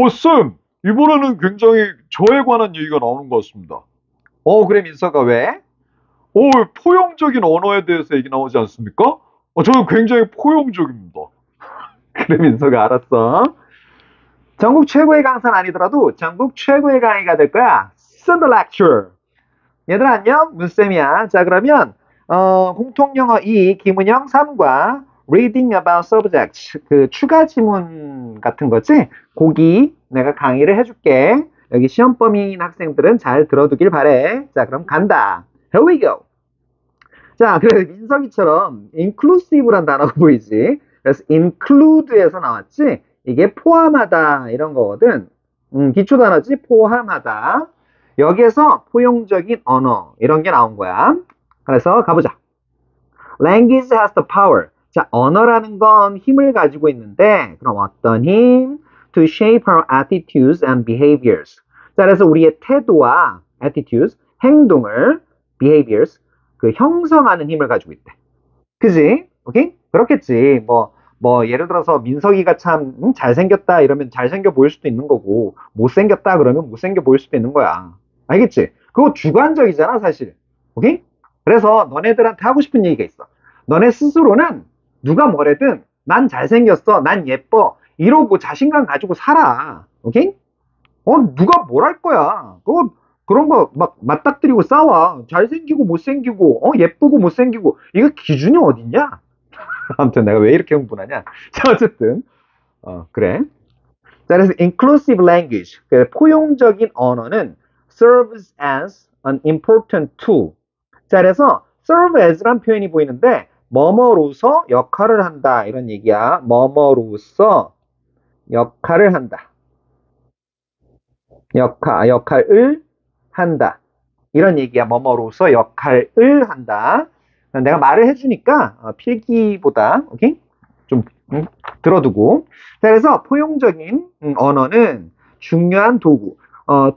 쌤, 이번에는 굉장히 저에 관한 얘기가 나오는 것 같습니다. 그래, 민서가 왜? 포용적인 언어에 대해서 얘기 나오지 않습니까? 저는 굉장히 포용적입니다. 그래, 민서가 알았어. 전국 최고의 강사는 아니더라도 전국 최고의 강의가 될 거야. Send the lecture. 얘들아, 안녕. 문쌤이야. 자, 그러면, 공통영어 2, 기문형 3과 reading about subject, 그 추가 지문 같은 거지? 거기 내가 강의를 해줄게. 여기 시험 범위인 학생들은 잘 들어두길 바래. 자, 그럼 간다. Here we go. 자, 그래, 민석이처럼 inclusive란 단어가 보이지? 그래서 include에서 나왔지? 이게 포함하다, 이런 거거든. 기초 단어지? 포함하다. 여기에서 포용적인 언어, 이런 게 나온 거야. 그래서 가보자. Language has the power. 자, 언어라는 건 힘을 가지고 있는데, 그럼 어떤 힘? To shape our attitudes and behaviors. 자, 그래서 우리의 태도와 attitudes, 행동을, behaviors, 그 형성하는 힘을 가지고 있대. 그지? 오케이? 그렇겠지. 예를 들어서 민석이가 참 잘생겼다 이러면 잘생겨 보일 수도 있는 거고, 못생겼다 그러면 못생겨 보일 수도 있는 거야. 알겠지? 그거 주관적이잖아, 사실. 오케이? 그래서 너네들한테 하고 싶은 얘기가 있어. 너네 스스로는 누가 뭐래든 난 잘생겼어, 난 예뻐, 이러고 자신감 가지고 살아. 오케이? 누가 뭘 할 거야. 그런 거 막 맞닥뜨리고 싸워. 잘생기고 못생기고, 예쁘고 못생기고. 이거 기준이 어딨냐? 아무튼 내가 왜 이렇게 흥분하냐? 자, 어쨌든. 그래. 자, 그래서 inclusive language, 그 포용적인 언어는 serves as an important tool. 자, 그래서 serve as란 표현이 보이는데, 뭐뭐로서 역할을 한다. 이런 얘기야. 뭐뭐로서 역할을 한다. 역할을 한다. 이런 얘기야. 뭐뭐로서 역할을 한다. 내가 말을 해주니까 필기보다 오케이? 좀 들어두고. 자, 그래서 포용적인 언어는 중요한 도구.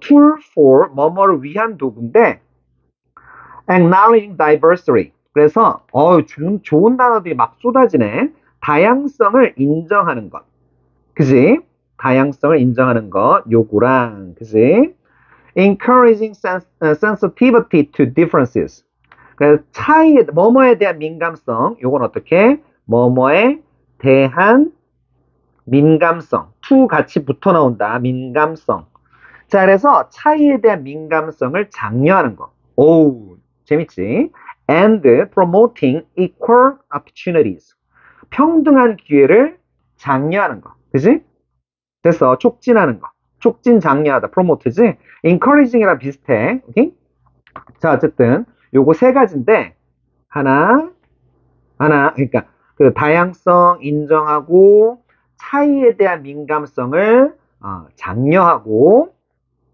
tool for 뭐뭐를 위한 도구인데 acknowledging diversity. 그래서 좋은 단어들이 막 쏟아지네. 다양성을 인정하는 것. 그지? 다양성을 인정하는 것. 요구랑 그지? encouraging sensitivity to differences. 그래서 뭐뭐에 대한 민감성, 요건 어떻게? 뭐뭐에 대한 민감성, to 같이 붙어 나온다. 민감성. 자, 그래서 차이에 대한 민감성을 장려하는 거. 오, 재밌지? And promoting equal opportunities. 평등한 기회를 장려하는 거. 그지? 됐어. 촉진하는 거. 촉진, 장려하다, promote지? encouraging이랑 비슷해. 오케이? 자, 어쨌든 요거 세 가지인데 하나, 그러니까 그 다양성 인정하고 차이에 대한 민감성을 장려하고,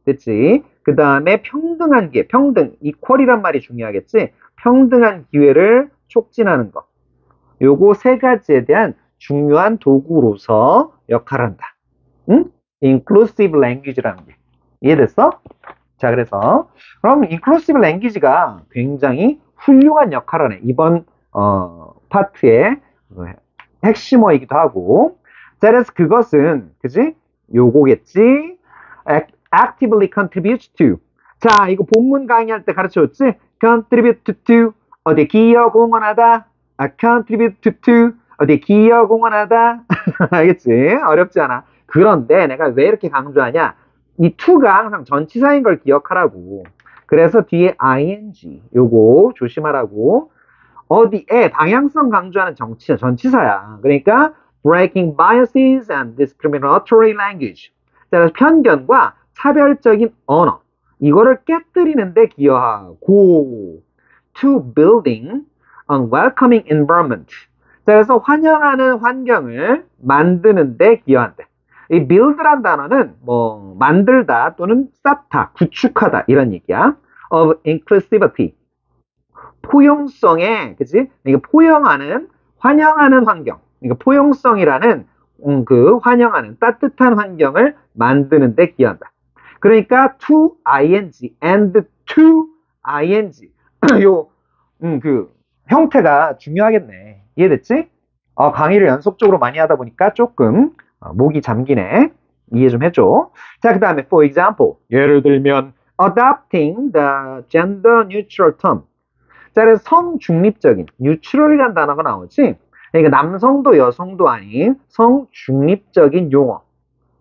됐지? 그 다음에 평등한 기회, 평등, equal이란 말이 중요하겠지? 평등한 기회를 촉진하는 거. 요거 세 가지에 대한 중요한 도구로서 역할한다. 응? inclusive language라는 게. 이해됐어? 자, 그래서 그럼 inclusive language가 굉장히 훌륭한 역할을 하네. 이번 파트의 핵심어이기도 하고. 자, 그래서 그것은 그지? 요거겠지? actively contributes to. 자, 이거 본문 강의할 때 가르쳐줬지? contribute to 어디 기여 공헌하다. contribute to 어디 기여 공헌하다. 알겠지? 어렵지 않아. 그런데 내가 왜 이렇게 강조하냐? 이 to가 항상 전치사인 걸 기억하라고. 그래서 뒤에 ing 요거 조심하라고. 어디에 방향성 강조하는 전치사야. 그러니까 breaking biases and discriminatory language. 그래서 편견과 차별적인 언어. 이거를 깨뜨리는데 기여하고 to building a welcoming environment. 그래서 환영하는 환경을 만드는데 기여한대. 이 build란 단어는 뭐 만들다 또는 쌓다, 구축하다 이런 얘기야. of inclusivity. 포용성에, 그치? 이게 포용하는, 환영하는 환경. 그러니까 포용성이라는 그 환영하는 따뜻한 환경을 만드는데 기여한다. 그러니까 to ing and to ing 요 그 형태가 중요하겠네. 이해됐지? 강의를 연속적으로 많이 하다 보니까 조금 목이 잠기네. 이해 좀 해줘. 자, 그 다음에 for example. 예를 들면 adopting the gender neutral term. 자, 그래서 성중립적인 neutral이라는 단어가 나오지. 그러니까 남성도 여성도 아닌 성중립적인 용어.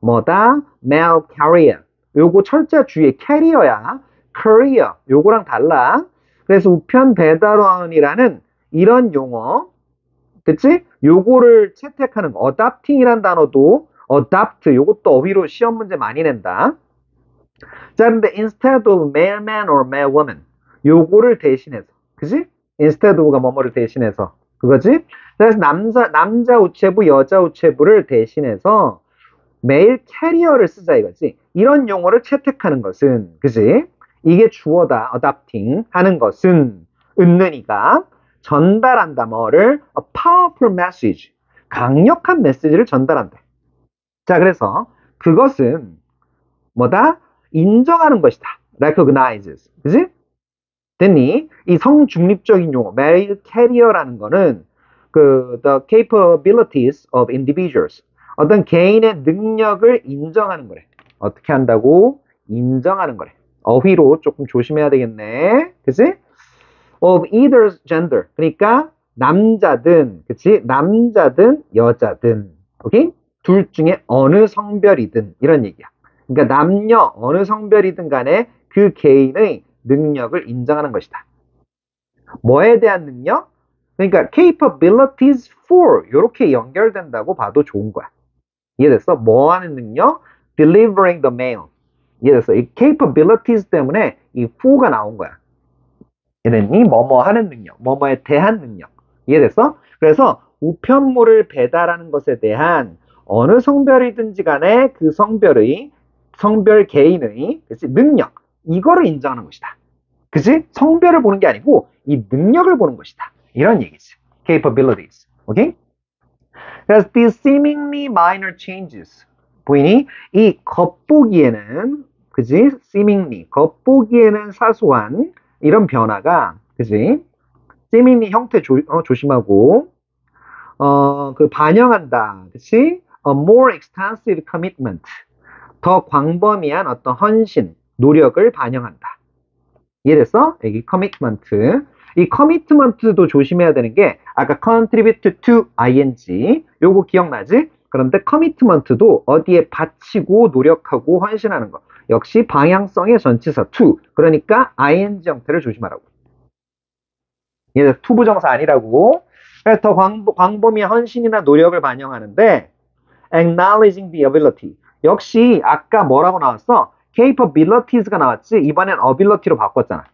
뭐다? male carrier. 요거 철자 주의 carrier야. career. 요거랑 달라. 그래서 우편 배달원이라는 이런 용어. 그치? 요거를 채택하는 거. adopting이란 단어도 adopt 요것도 어휘로 시험 문제 많이 낸다. 자, 근데 instead of mailman or mailwoman 요거를 대신해서 그치? instead of가 뭐뭐를 대신해서 그거지? 그래서 남자 우체부 여자 우체부를 대신해서 메일 캐리어를 쓰자 이거지. 이런 용어를 채택하는 것은 그지? 이게 주어다. adopting 하는 것은 은는이가 전달한다. 뭐를? a powerful message. 강력한 메시지를 전달한다. 자, 그래서 그것은 뭐다? 인정하는 것이다. recognizes. 그지? 됐니? 이 성중립적인 용어, mail carrier라는 거는 the capabilities of individuals. 어떤 개인의 능력을 인정하는 거래. 어떻게 한다고? 인정하는 거래. 어휘로 조금 조심해야 되겠네. 그치? of either gender. 그러니까 남자든, 그치? 남자든 여자든. 오케이? 둘 중에 어느 성별이든 이런 얘기야. 그러니까 남녀 어느 성별이든 간에 그 개인의 능력을 인정하는 것이다. 뭐에 대한 능력? 그러니까 capabilities for 이렇게 연결된다고 봐도 좋은 거야. 이해됐어? 뭐 하는 능력? delivering the mail. 이해됐어? 이 capabilities 때문에 이 for가 나온 거야. 이랬니? 뭐뭐 하는 능력, 뭐뭐에 대한 능력. 이해됐어? 그래서 우편물을 배달하는 것에 대한 어느 성별이든지 간에 그 성별 개인의 그치? 능력, 이거를 인정하는 것이다. 그치? 성별을 보는 게 아니고 이 능력을 보는 것이다. 이런 얘기지. capabilities. 오케이? 그래서 these seemingly minor changes. 보이니? 이 겉보기에는 그지? seemingly 겉보기에는 사소한 이런 변화가 그지? seemingly 형태 조심하고 그 반영한다. 그치? a more extensive commitment. 더 광범위한 어떤 헌신, 노력을 반영한다. 이해됐어? 여기 commitment. 이 commitment도 조심해야 되는 게 아까 contribute to ing 요거 기억나지? 그런데 commitment도 어디에 바치고 노력하고 헌신하는 거. 역시 방향성의 전치사 to. 그러니까 ing 형태를 조심하라고. 이해됐어? to 부정사 아니라고. 그래서 더 광범위한 헌신이나 노력을 반영하는데 acknowledging the ability. 역시 아까 뭐라고 나왔어? capabilities가 나왔지. 이번엔 ability로 바꿨잖아.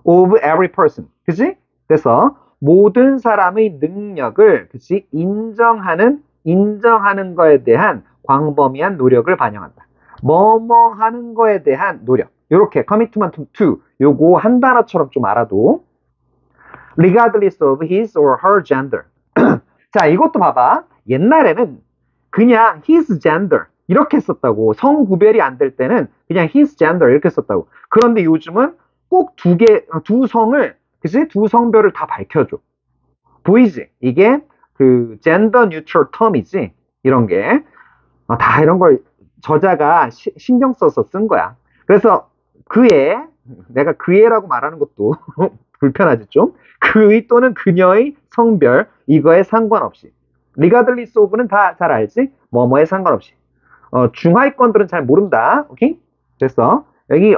of every person. 그치? 그래서 모든 사람의 능력을 그치? 인정하는 거에 대한 광범위한 노력을 반영한다. 뭐뭐 하는 거에 대한 노력. 요렇게 commitment to 요거 한 단어처럼 좀 알아도 regardless of his or her gender. 자, 이것도 봐봐. 옛날에는 그냥 his gender 이렇게 썼다고. 성 구별이 안 될 때는 그냥 his gender 이렇게 썼다고. 그런데 요즘은 꼭 두 성을, 그치? 두 성별을 다 밝혀줘. 보이지? 이게 그 gender neutral term이지? 이런 게. 다 이런 걸 저자가 신경 써서 쓴 거야. 그래서 내가 그애라고 말하는 것도 불편하지 좀? 그의 또는 그녀의 성별, 이거에 상관없이. regardless of는 다 잘 알지? 뭐뭐에 상관없이. 중하위권들은 잘 모른다. 오케이? 그래서 여기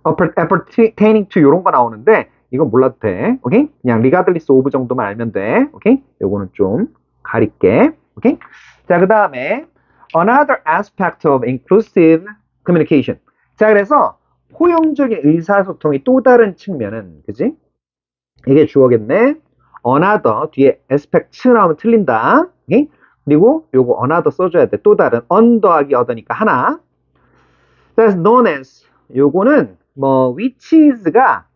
appertaining to 이런 거 나오는데 이건 몰라도 돼. 오케이? 그냥 regardless of 정도만 알면 돼. 오케이? 요거는 좀 가릴게. 오케이? 자, 그 다음에 another aspect of inclusive communication. 자, 그래서 포용적인 의사소통의 또 다른 측면은, 그지? 이게 주어겠네. another 뒤에 aspect 나오면 틀린다. 오케이? 그리고 요거 another 써줘야 돼. 또 다른 더하기 other니까 하나. That's known as 요거는 which is가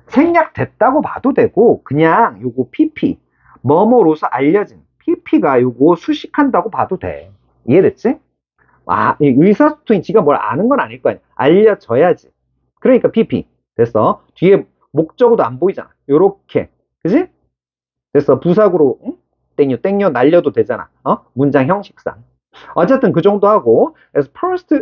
생략됐다고 봐도 되고 그냥 요거 pp 뭐뭐로서 알려진 pp가 요거 수식한다고 봐도 돼. 이해됐지? 이 의사소통이 지가 뭘 아는 건 아닐 거 아니야. 알려져야지. 그러니까 pp. 됐어. 뒤에 목적어도 안 보이잖아. 요렇게. 그지? 됐어. 부사구로 땡겨 날려도 되잖아. 문장 형식상. 어쨌든 그 정도 하고 as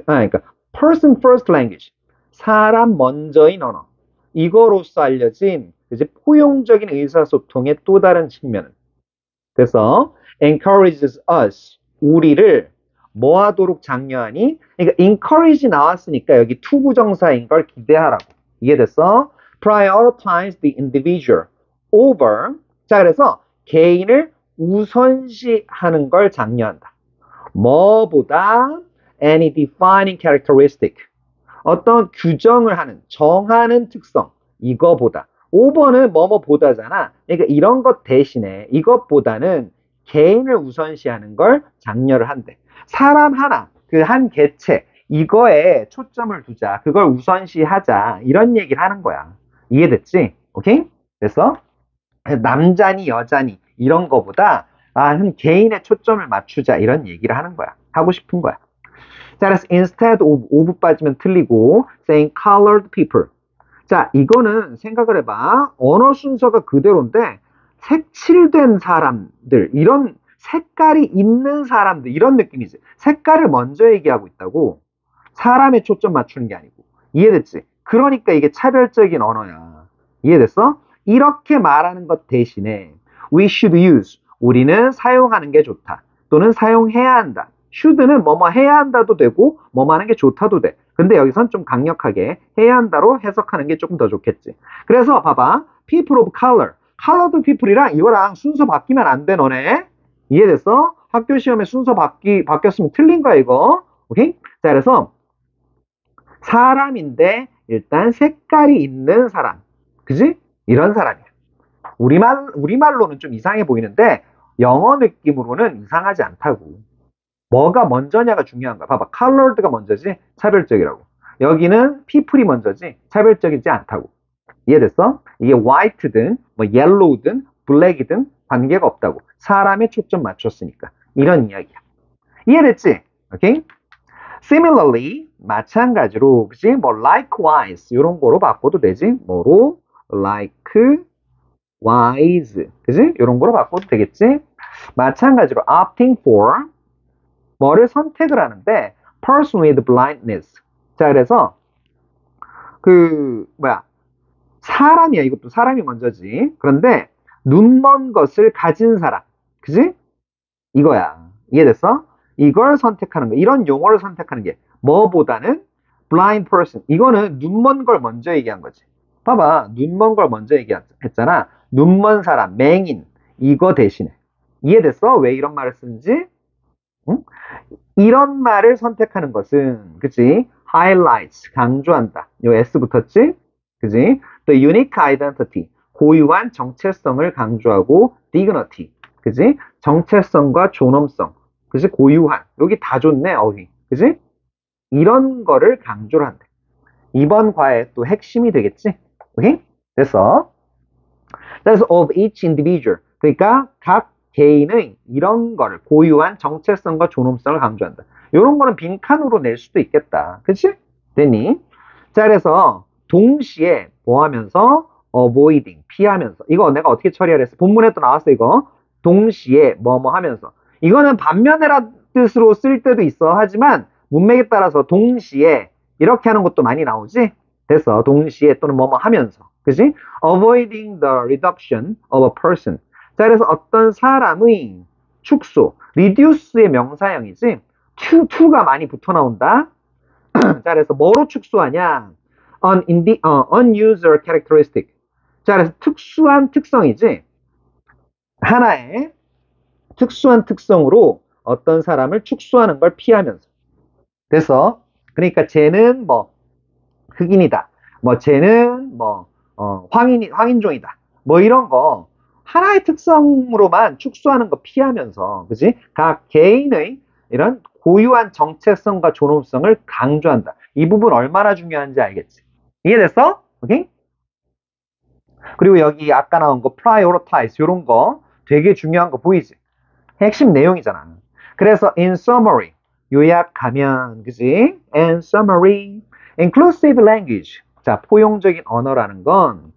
그러니까 person first language. 사람 먼저인 언어. 이거로서 알려진 이제 포용적인 의사소통의 또 다른 측면은 그래서 encourages us 우리를 뭐 하도록 장려하니? 그러니까 encourage 나왔으니까 여기 투부정사인 걸 기대하라고. 이해됐어? prioritize the individual over 자 그래서 개인을 우선시하는 걸 장려한다. 뭐보다 any defining characteristic 어떤 규정을 하는 정하는 특성 이거보다 5번은 뭐뭐보다잖아. 그러니까 이런 것 대신에 이것보다는 개인을 우선시하는 걸 장려를 한대. 사람 하나, 그 한 개체 이거에 초점을 두자. 그걸 우선시하자. 이런 얘기를 하는 거야. 이해됐지? 오케이? 그래서 남자니 여자니 이런 거보다 한 개인의 초점을 맞추자. 이런 얘기를 하는 거야. 하고 싶은 거야. 자, 그래서 instead of 빠지면 틀리고 saying colored people. 자, 이거는 생각을 해봐. 언어 순서가 그대로인데 색칠된 사람들, 이런 색깔이 있는 사람들, 이런 느낌이지. 색깔을 먼저 얘기하고 있다고. 사람에 초점 맞추는 게 아니고. 이해됐지? 그러니까 이게 차별적인 언어야. 이해됐어? 이렇게 말하는 것 대신에 we should use, 우리는 사용하는 게 좋다. 또는 사용해야 한다. should는 뭐뭐 해야 한다도 되고 뭐뭐 하는 게 좋다도 돼. 근데 여기선 좀 강력하게 해야 한다로 해석하는 게 조금 더 좋겠지. 그래서 봐봐. people of color. colored people이랑 이거랑 순서 바뀌면 안 돼, 너네. 이해됐어? 학교 시험에 순서 바뀌었으면 틀린 거야, 이거. 오케이? 자, 그래서 사람인데 일단 색깔이 있는 사람. 그지? 이런 사람이야. 우리말로는 좀 이상해 보이는데 영어 느낌으로는 이상하지 않다고. 뭐가 먼저냐가 중요한 거야. 봐봐. colored가 먼저지 차별적이라고. 여기는 people이 먼저지 차별적이지 않다고. 이해됐어? 이게 white든 뭐 yellow든 black이든 관계가 없다고. 사람에 초점 맞췄으니까. 이런 이야기야. 이해됐지? 오케이? Similarly, 마찬가지로, 그지? 뭐 likewise 이런 거로 바꿔도 되지. 뭐로? likewise, 그지? 이런 거로 바꿔도 되겠지? 마찬가지로 opting for 뭐를 선택을 하는데 person with blindness. 자, 그래서 사람이야. 이것도 사람이 먼저지. 그런데 눈먼 것을 가진 사람. 그지? 이거야. 이해됐어? 이걸 선택하는 거. 이런 용어를 선택하는 게 뭐보다는 blind person. 이거는 눈먼 걸 먼저 얘기한 거지. 봐봐. 눈먼 걸 먼저 얘기했잖아. 눈먼 사람, 맹인. 이거 대신에. 이해됐어? 왜 이런 말을 쓰는지? 응? 이런 말을 선택하는 것은, 그치? highlights, 강조한다. 요 S 붙었지? 그치? 또 unique identity, 고유한 정체성을 강조하고 dignity, 그치? 정체성과 존엄성, 그치? 고유한. 여기 다 좋네, 어휘. 그치? 이런 거를 강조를 한대. 이번 과의 또 핵심이 되겠지? 오케이? 됐어. 그래서 of each individual. 그러니까 각 개인의 이런 거를 고유한 정체성과 존엄성을 강조한다. 이런 거는 빈칸으로 낼 수도 있겠다. 그치? 됐니? 자, 그래서 동시에 뭐 하면서 avoiding, 피하면서. 이거 내가 어떻게 처리하려 했어? 본문에 또 나왔어, 이거. 동시에 뭐뭐 하면서. 이거는 반면이라는 뜻으로 쓸 때도 있어. 하지만 문맥에 따라서 동시에 이렇게 하는 것도 많이 나오지? 됐어. 동시에 또는 뭐뭐 하면서. 그지? Avoiding the reduction of a person. 자, 그래서 어떤 사람의 축소. reduce의 명사형이지? to가 많이 붙어 나온다. 자, 그래서 뭐로 축소하냐? unusual characteristic. 자, 그래서 특수한 특성이지? 하나의 특수한 특성으로 어떤 사람을 축소하는 걸 피하면서. 그래서, 그러니까 쟤는 뭐, 흑인이다. 뭐, 쟤는 뭐, 황인종이다. 뭐 이런 거 하나의 특성으로만 축소하는 거 피하면서, 그지? 각 개인의 이런 고유한 정체성과 존엄성을 강조한다. 이 부분 얼마나 중요한지 알겠지? 이해됐어? 오케이? 그리고 여기 아까 나온 거 prioritize 이런 거 되게 중요한 거 보이지? 핵심 내용이잖아. 그래서 in summary 요약하면, 그지? in summary inclusive language. 자, 포용적인 언어라는 건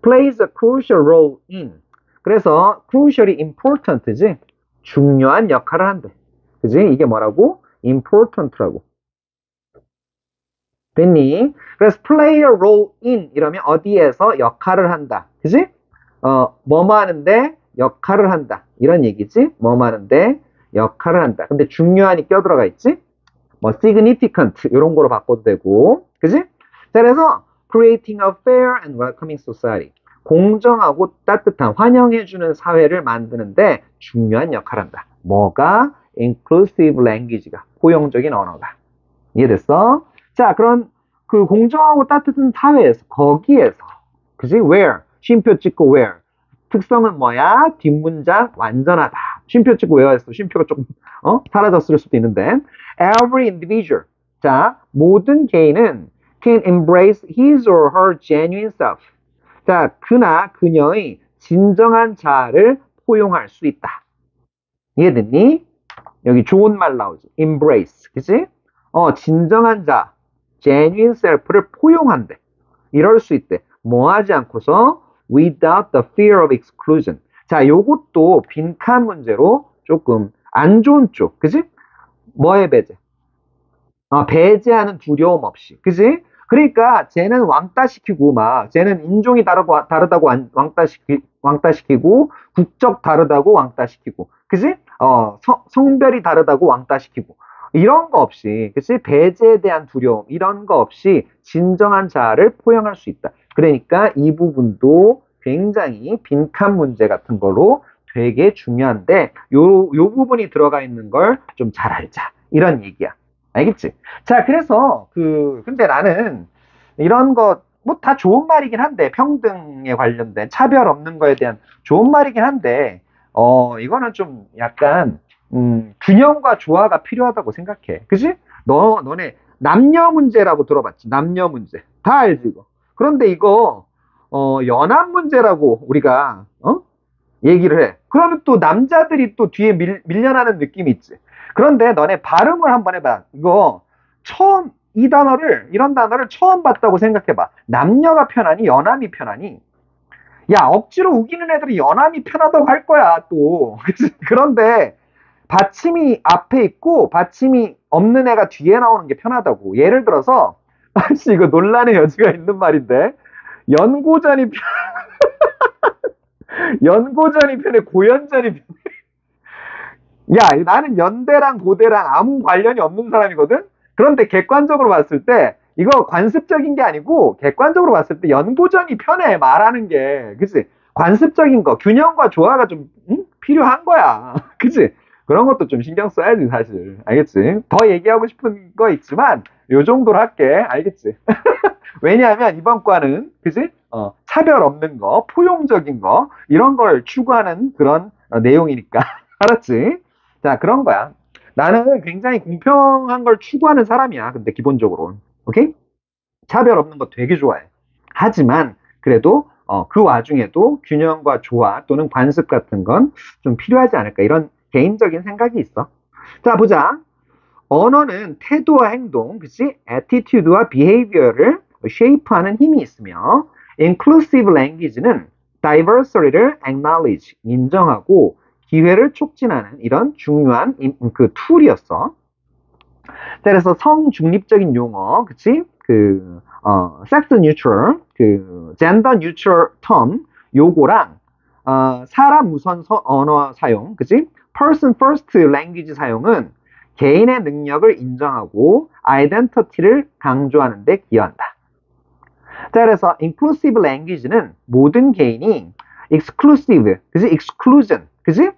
plays a crucial role in. 그래서 crucially important지. 중요한 역할을 한대. 그지? 이게 뭐라고? important라고. 됐니? 그래서 play a role in 이러면 어디에서 역할을 한다. 그지? 뭐뭐 하는데 역할을 한다. 이런 얘기지? 뭐뭐 하는데 역할을 한다. 근데 중요한이 껴들어가 있지? 뭐 significant 이런 거로 바꿔도 되고. 그지? 자, 그래서 creating a fair and welcoming society. 공정하고 따뜻한 환영해주는 사회를 만드는데 중요한 역할을 한다. 뭐가? inclusive language가 포용적인 언어가. 이해됐어? 자, 그런 그 공정하고 따뜻한 사회에서 거기에서 그지? where 쉼표 찍고 where 특성은 뭐야? 뒷문장 완전하다. 쉼표 찍고 where에서 쉼표가 조금 사라졌을 수도 있는데 every individual 자 모든 개인은 can embrace his or her genuine self 자 그나 그녀의 진정한 자아를 포용할 수 있다. 이해됐니? 여기 좋은 말 나오지. embrace 그지? 진정한 자 genuine self를 포용한대. 이럴 수 있대. 뭐 하지 않고서 without the fear of exclusion. 자, 요것도 빈칸 문제로 조금 안 좋은 쪽. 그지? 뭐의 배제? 배제하는 두려움 없이. 그지? 그러니까 쟤는 왕따시키고 막 쟤는 인종이 다르다고 왕따시키고 국적 다르다고 왕따시키고. 그지? 성별이 다르다고 왕따시키고. 이런 거 없이, 그치? 배제에 대한 두려움, 이런 거 없이 진정한 자아를 포용할 수 있다. 그러니까 이 부분도 굉장히 빈칸 문제 같은 거로 되게 중요한데, 요 부분이 들어가 있는 걸 좀 잘 알자. 이런 얘기야. 알겠지? 자, 그래서, 근데 나는 이런 거, 뭐 다 좋은 말이긴 한데, 평등에 관련된 차별 없는 거에 대한 좋은 말이긴 한데, 이거는 좀 약간, 균형과 조화가 필요하다고 생각해. 그지? 너네 남녀 문제라고 들어봤지? 남녀 문제. 다 알지, 이거. 그런데 이거, 연합 문제라고 우리가, 얘기를 해. 그러면 또 남자들이 또 뒤에 밀려나는 느낌이 있지. 그런데 너네 발음을 한번 해봐. 이거, 이런 단어를 처음 봤다고 생각해봐. 남녀가 편하니, 연함이 편하니? 야, 억지로 우기는 애들이 연함이 편하다고 할 거야, 또. 그런데, 받침이 앞에 있고 받침이 없는 애가 뒤에 나오는 게 편하다고. 예를 들어서 이거 논란의 여지가 있는 말인데 연고전이 연고전이 편해 고연전이 편해. 야, 나는 연대랑 고대랑 아무 관련이 없는 사람이거든. 그런데 객관적으로 봤을 때 이거 관습적인 게 아니고 객관적으로 봤을 때 연고전이 편해 말하는 게. 그치? 관습적인 거 균형과 조화가 좀 필요한 거야. 그치? 그런 것도 좀 신경 써야지, 사실. 알겠지? 더 얘기하고 싶은 거 있지만, 요 정도로 할게. 알겠지? 왜냐하면 이번 과는, 그지? 차별 없는 거, 포용적인 거, 이런 걸 추구하는 그런 내용이니까. 알았지? 자, 그런 거야. 나는 굉장히 공평한 걸 추구하는 사람이야. 근데 기본적으로. 오케이? 차별 없는 거 되게 좋아해. 하지만, 그래도, 그 와중에도 균형과 조화 또는 관습 같은 건 좀 필요하지 않을까. 이런 개인적인 생각이 있어. 자, 보자. 언어는 태도와 행동, 그치? attitude와 behavior를 shape하는 힘이 있으며, inclusive language는 diversity를 acknowledge, 인정하고 기회를 촉진하는 이런 중요한 그 툴이었어. 자, 그래서 성중립적인 용어, 그치? sex neutral, gender neutral term, 요거랑, 사람 우선 언어 사용, 그치? person first language 사용은 개인의 능력을 인정하고 아이덴티티를 강조하는 데 기여한다. 자, 그래서 inclusive language는 모든 개인이 exclusive, 그지? exclusion, 그지?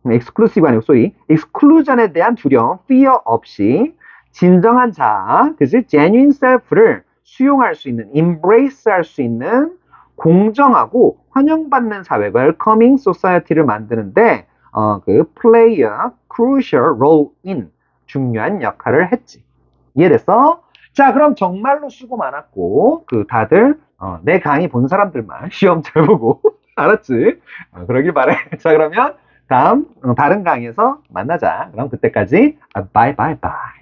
exclusive 아니고 sorry, exclusion에 대한 두려움, fear 없이 진정한 자아, 그지? genuine self를 수용할 수 있는, embrace 할 수 있는 공정하고 환영받는 사회, welcoming society를 만드는데 play a crucial role in 중요한 역할을 했지. 이해됐어? 자, 그럼 정말로 수고 많았고 다들 내 강의 본 사람들만 시험 잘 보고 알았지? 그러길 바래. 자, 그러면 다른 강의에서 만나자. 그럼 그때까지 바이 바이 바이.